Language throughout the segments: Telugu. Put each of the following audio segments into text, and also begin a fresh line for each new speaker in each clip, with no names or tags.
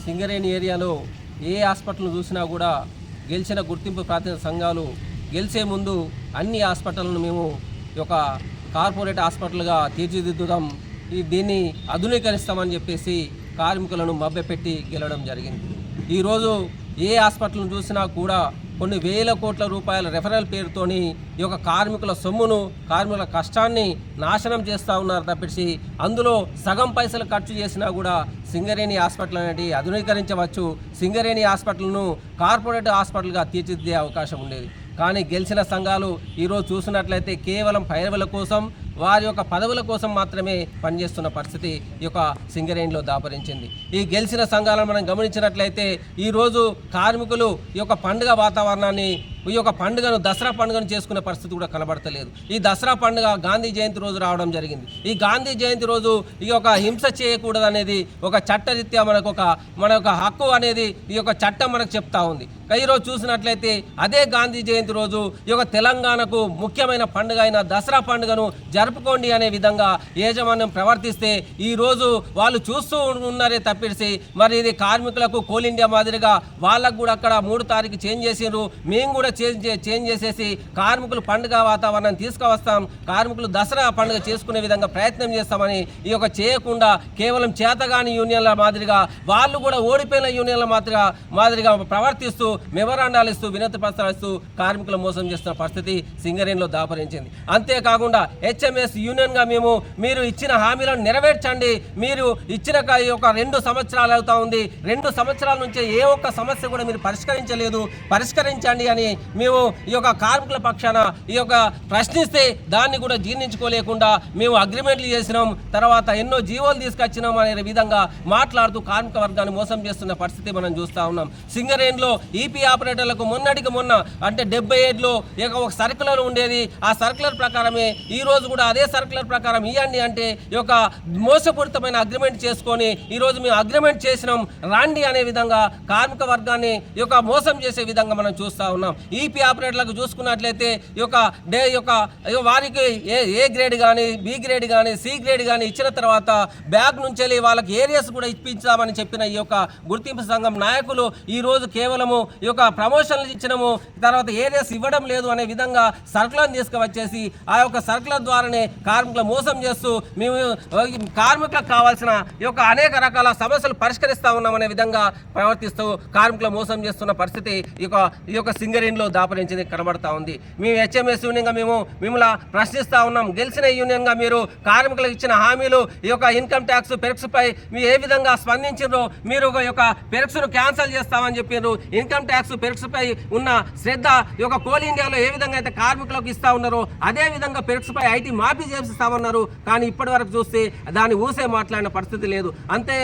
సింగరేణి ఏరియాలో ఏ హాస్పిటల్ చూసినా కూడా గెలిచిన గుర్తింపు ప్రాతినిధ్య సంఘాలు గెలిచే ముందు అన్ని హాస్పిటల్ను మేము ఒక కార్పొరేట్ హాస్పిటల్గా తీర్చిదిద్దుదాం, దీన్ని ఆధునీకరిస్తామని చెప్పేసి కార్మికులను మభ్యపెట్టి గెలవడం జరిగింది. ఈరోజు ఏ హాస్పిటల్ను చూసినా కూడా కొన్ని వేల కోట్ల రూపాయల రెఫరల్ పేరుతోని ఈ యొక్క కార్మికుల సొమ్మును, కార్మికుల కష్టాన్ని నాశనం చేస్తూ ఉన్నారు తప్పించి అందులో సగం పైసలు ఖర్చు చేసినా కూడా సింగరేణి హాస్పిటల్ అనేది ఆధునీకరించవచ్చు, సింగరేణి హాస్పిటల్ను కార్పొరేట్ హాస్పిటల్గా తీర్చిదిద్దే అవకాశం ఉండేది. కానీ గెలిచిన సంఘాలు ఈరోజు చూసినట్లయితే కేవలం పైరవుల కోసం, వారి యొక్క పదవుల కోసం మాత్రమే పనిచేస్తున్న పరిస్థితి ఈ యొక్క సింగరేణిలో దాపరించింది. ఈ గెలిచిన సంఘాలను మనం గమనించినట్లయితే ఈరోజు కార్మికులు ఈ యొక్క పండుగ వాతావరణాన్ని, ఈ యొక్క పండుగను, దసరా పండుగను చేసుకునే పరిస్థితి కూడా కనబడతలేదు. ఈ దసరా పండుగ గాంధీ జయంతి రోజు రావడం జరిగింది. ఈ గాంధీ జయంతి రోజు ఈ యొక్క హింస చేయకూడదు అనేది ఒక చట్టరీత్యా మన యొక్క హక్కు అనేది ఈ యొక్క చట్టం మనకు చెప్తా ఉంది. ఈరోజు చూసినట్లయితే అదే గాంధీ జయంతి రోజు ఈ యొక్క తెలంగాణకు ముఖ్యమైన పండుగ అయిన దసరా పండుగను జరుపుకోండి అనే విధంగా యాజమాన్యం ప్రవర్తిస్తే ఈరోజు వాళ్ళు చూస్తూ ఉన్నారే తప్పిసి, మరి ఇది కార్మికులకు కోల్ ఇండియా మాదిరిగా వాళ్ళకు కూడా అక్కడ 3 తారీఖు చేంజ్ చేసినారు, మేము కూడా చేంజ్ చేసేసి కార్మికులు పండుగ వాతావరణాన్ని తీసుకువస్తాం, కార్మికులు దసరా పండుగ చేసుకునే విధంగా ప్రయత్నం చేస్తామని ఈ యొక్క చేయకుండా కేవలం చేతగాని యూనియన్ల మాదిరిగా, వాళ్ళు కూడా ఓడిపోయిన యూనియన్ల మాదిరిగా ప్రవర్తిస్తూ మెమరాండాలు ఇస్తూ, వినతి పత్రాలు ఇస్తూ కార్మికులు మోసం చేస్తున్న పరిస్థితి సింగరేణిలో దాపరించింది. అంతేకాకుండా హెచ్ఎంఎస్ యూనియన్గా మీరు ఇచ్చిన హామీలను నెరవేర్చండి, మీరు ఇచ్చిన ఈ యొక్క 2 సంవత్సరాలు అవుతా ఉంది, 2 సంవత్సరాల నుంచి ఏ ఒక్క సమస్య కూడా మీరు పరిష్కరించలేదు, పరిష్కరించండి అని మేము ఈ యొక్క కార్మికుల పక్షాన ఈ యొక్క ప్రశ్నిస్తే దాన్ని కూడా జీర్ణించుకోలేకుండా మేము అగ్రిమెంట్లు చేసినాం, తర్వాత ఎన్నో జీవోలు తీసుకొచ్చినాం అనే విధంగా మాట్లాడుతూ కార్మిక వర్గాన్ని మోసం చేస్తున్న పరిస్థితి మనం చూస్తూ ఉన్నాం. సింగరేణిలో ఈపీ ఆపరేటర్లకు మొన్నటికి మొన్న అంటే 77లో ఒక సర్క్యులర్ ఉండేది. ఆ సర్క్యులర్ ప్రకారమే ఈ రోజు కూడా అదే సర్క్యులర్ ప్రకారం ఇవ్వండి అంటే ఈ యొక్క మోసపూరితమైన అగ్రిమెంట్ చేసుకొని ఈరోజు మేము అగ్రిమెంట్ చేసినాం రాండి అనే విధంగా కార్మిక వర్గాన్ని ఈ యొక్క మోసం చేసే విధంగా మనం చూస్తూ ఉన్నాం. ఈపీ ఆపరేటర్లకు చూసుకున్నట్లయితే ఈ యొక్క వారికి ఏ గ్రేడ్ కానీ, బి గ్రేడ్ కానీ, సి గ్రేడ్ కానీ ఇచ్చిన తర్వాత బ్యాగ్ నుంచి వెళ్ళి వాళ్ళకి ఏరియాస్ కూడా ఇప్పించామని చెప్పిన ఈ యొక్క గుర్తింపు సంఘం నాయకులు ఈరోజు కేవలము ఈ యొక్క ప్రమోషన్లు ఇచ్చినాము, తర్వాత ఏరియాస్ ఇవ్వడం లేదు అనే విధంగా సర్కులర్ తీసుకువచ్చేసి ఆ యొక్క సర్కులర్ ద్వారానే కార్మికులు మోసం చేస్తూ మేము కార్మికులకు కావాల్సిన ఈ యొక్క అనేక రకాల సమస్యలు పరిష్కరిస్తూ ఉన్నామనే విధంగా ప్రవర్తిస్తూ కార్మికులు మోసం చేస్తున్న పరిస్థితి ఈ యొక్క సింగరేణిలో దాపరించింది కనబడతా ఉంది. మేము హెచ్ఎంఎస్ యూనియన్గా మిమ్మల్ని ప్రశ్నిస్తూ ఉన్నాం. గెలిచిన యూనియన్గా మీరు కార్మికులకు ఇచ్చిన హామీలు, ఈ యొక్క ఇన్కమ్ ట్యాక్స్ పెరక్స్పై మీరు ఏ విధంగా స్పందించారో, మీరు ఈ యొక్క పెరక్స్ను క్యాన్సిల్ చేస్తామని చెప్పారు. ఇన్కమ్ ట్యాక్స్ పెరక్స్పై ఉన్న శ్రద్ధ ఈ యొక్క కోల్ ఇండియాలో ఏ విధంగా అయితే కార్మికులకు ఇస్తా ఉన్నారో అదే విధంగా పెరక్స్పై ఐటీ మాఫీ చేస్తామన్నారు. కానీ ఇప్పటి వరకు చూస్తే దాన్ని ఊసే మాట్లాడిన పరిస్థితి లేదు.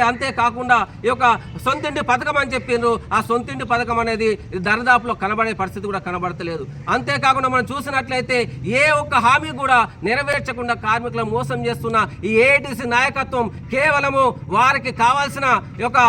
అంతేకాకుండా ఈ యొక్క సొంతింటి పథకం అని చెప్పిండ్రు, ఆ సొంతింటి పథకం అనేది దరిదాపులో కనబడే పరిస్థితి కూడా కనబడతలేదు. అంతేకాకుండా మనం చూసినట్లయితే ఏ ఒక్క హామీ కూడా నెరవేర్చకుండా కార్మికులను మోసం చేస్తున్న ఈ ఏఐటీసీ నాయకత్వం కేవలము వారికి కావాల్సిన యొక్క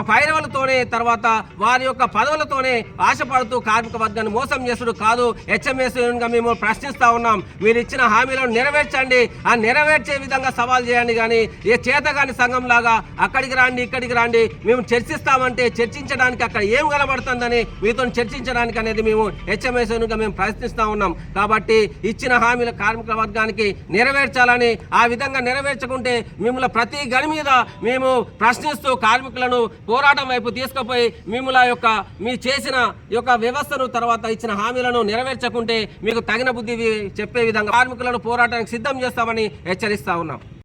పైరవులతోనే, తర్వాత వారి యొక్క పదవులతోనే ఆశపడుతూ కార్మిక వర్గాన్ని మోసం చేసుడు కాదు. హెచ్ఎంఎస్ గా మేము ప్రశ్నిస్తూ ఉన్నాం, మీరు ఇచ్చిన హామీలను నెరవేర్చండి, ఆ నెరవేర్చే విధంగా సవాల్ చేయండి. కానీ ఏ చేతగాని సంఘం లాగా అక్కడికి రండి, ఇక్కడికి రండి, మేము చర్చిస్తామంటే చర్చించడానికి అక్కడ ఏం కనబడుతుందని మీతో చర్చించడానికి అనేది మేము హెచ్ఎంఎస్ గా మేము ప్రశ్నిస్తూ ఉన్నాం. కాబట్టి ఇచ్చిన హామీల కార్మిక వర్గానికి నెరవేర్చాలని, ఆ విధంగా నెరవేర్చకుంటే మిమ్మల్ని ప్రతి గని మీద మేము ప్రశ్నిస్తూ కార్మికులను పోరాటం వైపు తీసుకుపోయి మీ చేసిన యొక్క వ్యవస్థను, తర్వాత ఇచ్చిన హామీలను నెరవేర్చకుంటే మీకు తగిన బుద్ధి చెప్పే విధంగా కార్మికులను పోరాటానికి సిద్ధం చేస్తామని హెచ్చరిస్తా ఉన్నాం.